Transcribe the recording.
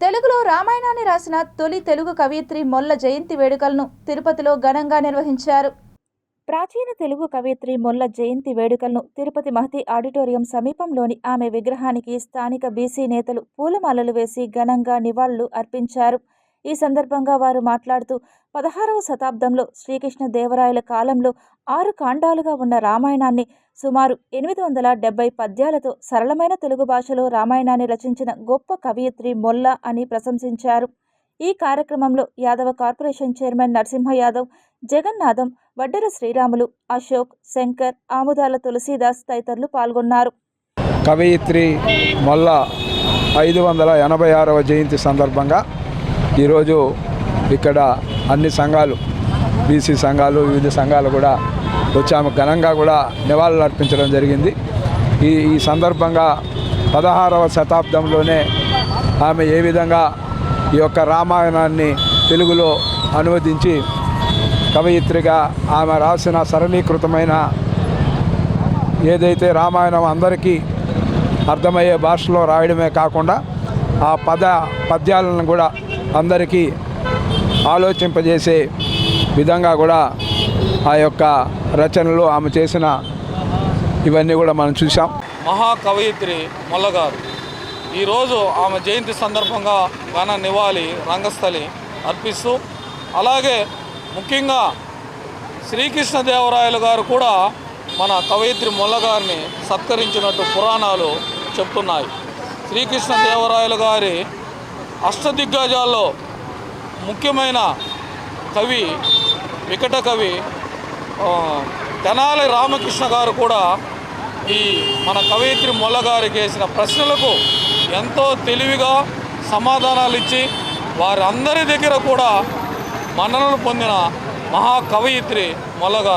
తెలుగులో రామాయణాన్ని రాసిన తొలి తెలుగు కవయిత్రి మొల్ల జయంతి వేడుకలను తిరుపతిలో ఘనంగా నిర్వహించారు. ప్రాచీన తెలుగు కవయిత్రి మొల్ల జయంతి వేడుకలను తిరుపతి మహతి ఆడిటోరియం సమీపంలోని ఆమె విగ్రహానికి స్థానిక బీసీ నేతలు పూలమాలలు వేసి ఘనంగా నివాళులు అర్పించారు. ఈ సందర్భంగా వారు మాట్లాడుతూ 16వ శతాబ్దంలో శ్రీకృష్ణదేవరాయల కాలంలో 6 కాండాలుగా ఉన్న రామాయణాన్ని సుమారు 870 పద్యాలతో సరళమైన తెలుగు భాషలో రామాయణాన్ని రచించిన గొప్ప కవయిత్రి మొల్ల అని ప్రశంసించారు. ఈ కార్యక్రమంలో యాదవ కార్పొరేషన్ చైర్మన్ నరసింహ యాదవ్, జగన్నాథం, వడ్డెర శ్రీరాములు, అశోక్, శంకర్, ఆముదాల తులసీదాస్ తదితరులు పాల్గొన్నారు. కవయిత్రి మొల్ల 586వ జయంతి సందర్భంగా ఈరోజు ఇక్కడ అన్ని సంఘాలు, బీసీ సంఘాలు, వివిధ సంఘాలు కూడా వచ్చి ఆమె ఘనంగా కూడా నివాళులు అర్పించడం జరిగింది. ఈ సందర్భంగా 16వ శతాబ్దంలోనే ఆమె ఏ విధంగా ఈ యొక్క రామాయణాన్ని తెలుగులో అనువదించి కవయిత్రిగా ఆమె రాసిన సరళీకృతమైన ఏదైతే రామాయణం అందరికీ అర్థమయ్యే భాషలో రాయడమే కాకుండా ఆ పద్యాలను కూడా అందరికీ ఆలోచింపజేసే విధంగా కూడా ఆ యొక్క రచనలు ఆమె చేసిన ఇవన్నీ కూడా మనం చూసాం. మహాకవయిత్రి మొల్లగారు ఈరోజు ఆమె జయంతి సందర్భంగా ఘన నివాళి రంగస్థలి అర్పిస్తూ, అలాగే ముఖ్యంగా శ్రీకృష్ణదేవరాయలు గారు కూడా మన కవయిత్రి మొల్లగారిని సత్కరించినట్టు పురాణాలు చెప్తున్నాయి. శ్రీకృష్ణదేవరాయలు గారి అష్టదిగ్గజాల్లో ముఖ్యమైన కవి, వికట కవి తెనాలి రామకృష్ణ గారు కూడా ఈ మన కవయిత్రి మొల్లగారికి వేసిన ప్రశ్నలకు ఎంతో తెలివిగా సమాధానాలు ఇచ్చి వారందరి దగ్గర కూడా మన్ననలు పొందిన మహాకవయిత్రి మొల్లగారు.